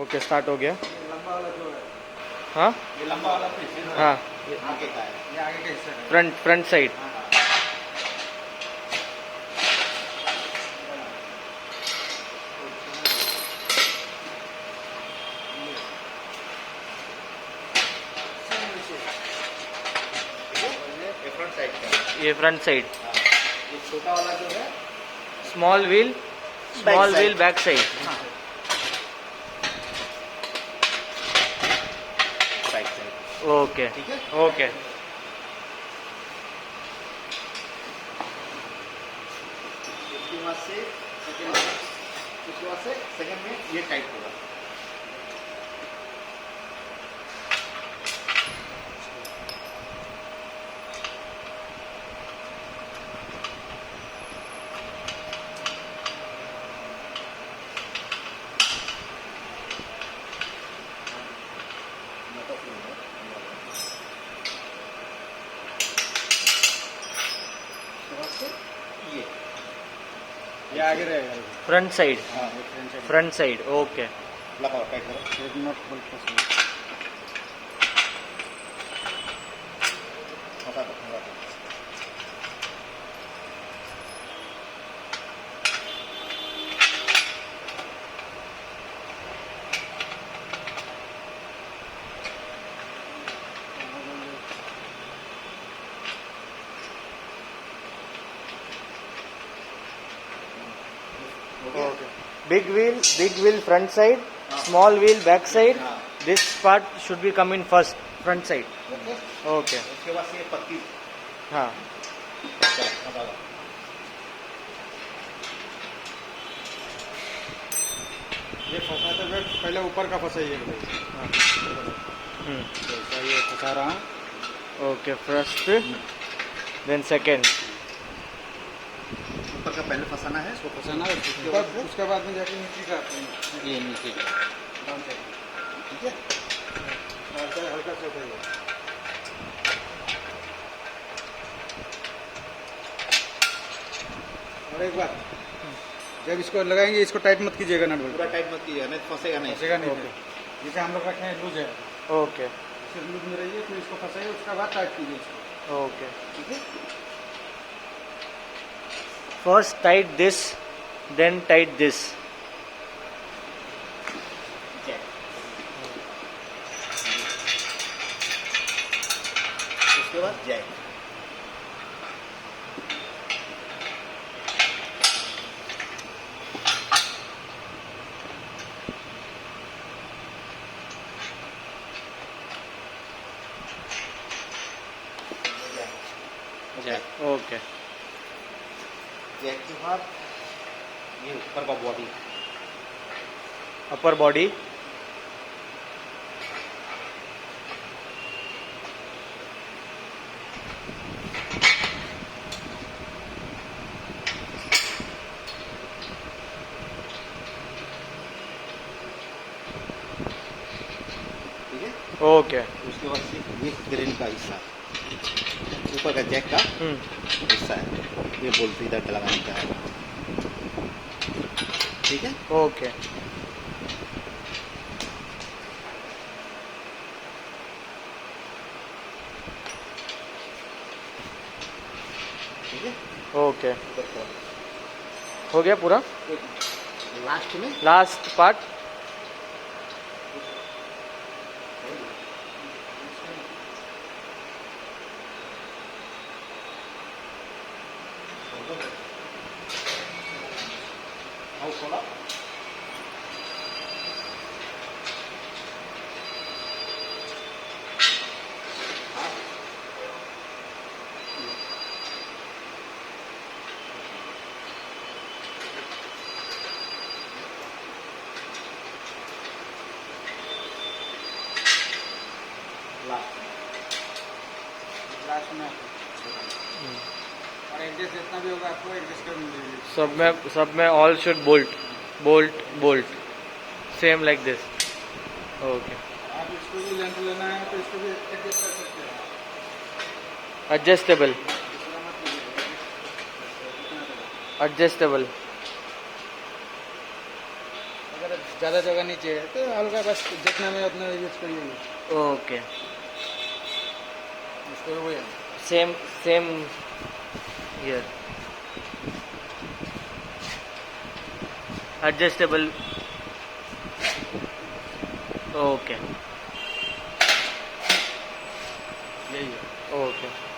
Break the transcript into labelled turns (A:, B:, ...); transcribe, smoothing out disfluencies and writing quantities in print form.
A: Okay start हो गया।
B: लंबा वाला जो है,
A: हाँ
B: ये लंबा वाला पीस है,
A: हाँ,
B: ये आगे का है, ये आगे का हिस्सा है।
A: Front side.
B: ये फ्रंट साइड का है।
A: ये फ्रंट साइड।
B: ये छोटा वाला जो है
A: small wheel back side.
B: Side side,
A: okay
B: ठीक है।
A: ओके।
B: उसके बाद से सेकंड में ये टाइट होगा। ये आगे रहेगा।
A: Front side.
B: हाँ,
A: फ्रंट साइड ओके।
B: लगाओ, टाइट करो। एक मिनट बोल के सुनो। हटा दो, हटा दो।
A: Okay. Big wheel front side, small wheel back side. This part should be come in first, front side.
B: Okay,
A: Okay.
B: उसके बाद से ये पत्ती।
A: हाँ
B: चलो, हटा दो। ये फंसाते हुए पहले ऊपर का फंसाइए भाई।
A: हाँ।
B: जैसा ये फंसा रहा हूँ,
A: ओके फर्स्ट देन सेकेंड।
B: ऊपर का पहले फंसाना है, इसको फंसाना है। उसके बाद में जाके नीचे का, ये नीचे का डाउन साइड, ठीक है। ऐसा हल्का सा उठाइए। और एक बात, जब इसको लगाएंगे इसको टाइट मत कीजिएगा, नट बोल्ट पूरा टाइट मत कीजिएगा, नहीं तो फंसेगा नहीं। फंसेगा नहीं।
A: ओके।
B: जैसे हम लोग रखे हैं लूज है,
A: ओके
B: सिर्फ लूज में रहिए, फिर इसको फंसाइए, उसके बाद टाइट कीजिए इसको,
A: ओके।
B: ठीक है।
A: First tight this, then tight this.
B: उसके बाद जैक।
A: Jack okay.
B: जैक के बाद ये ऊपर का बॉडी,
A: अपर बॉडी।
B: ठीक है।
A: ओके।
B: उसके बाद से ये ग्रिल का हिस्सा, ऊपर का जैक का हिस्सा है, ये बोल्ट इधर लगाने का है, ठीक है।
A: ओके
B: ठीक है।
A: ओके हो गया पूरा।
B: लास्ट में
A: लास्ट पार्ट।
B: थोड़ा लास्ट में और एडजस्ट जितना भी होगा आपको एडजस्ट कर मिलेगी।
A: सब में all should bolt same like this. Okay.
B: आप इसको भी लेंथ लेना है तो इसको भी एडजस्ट कर सकते हैं।
A: एडजस्टेबल
B: दूसरा मत कीजिए,
A: एडजस्टेबल।
B: अगर ज़्यादा जगह नीचे है तो हल्का बस जितना में उतना यूज करिए
A: ओके
B: उसको वही है
A: सेम हियर एडजस्टेबल ओके
B: यही है
A: ओके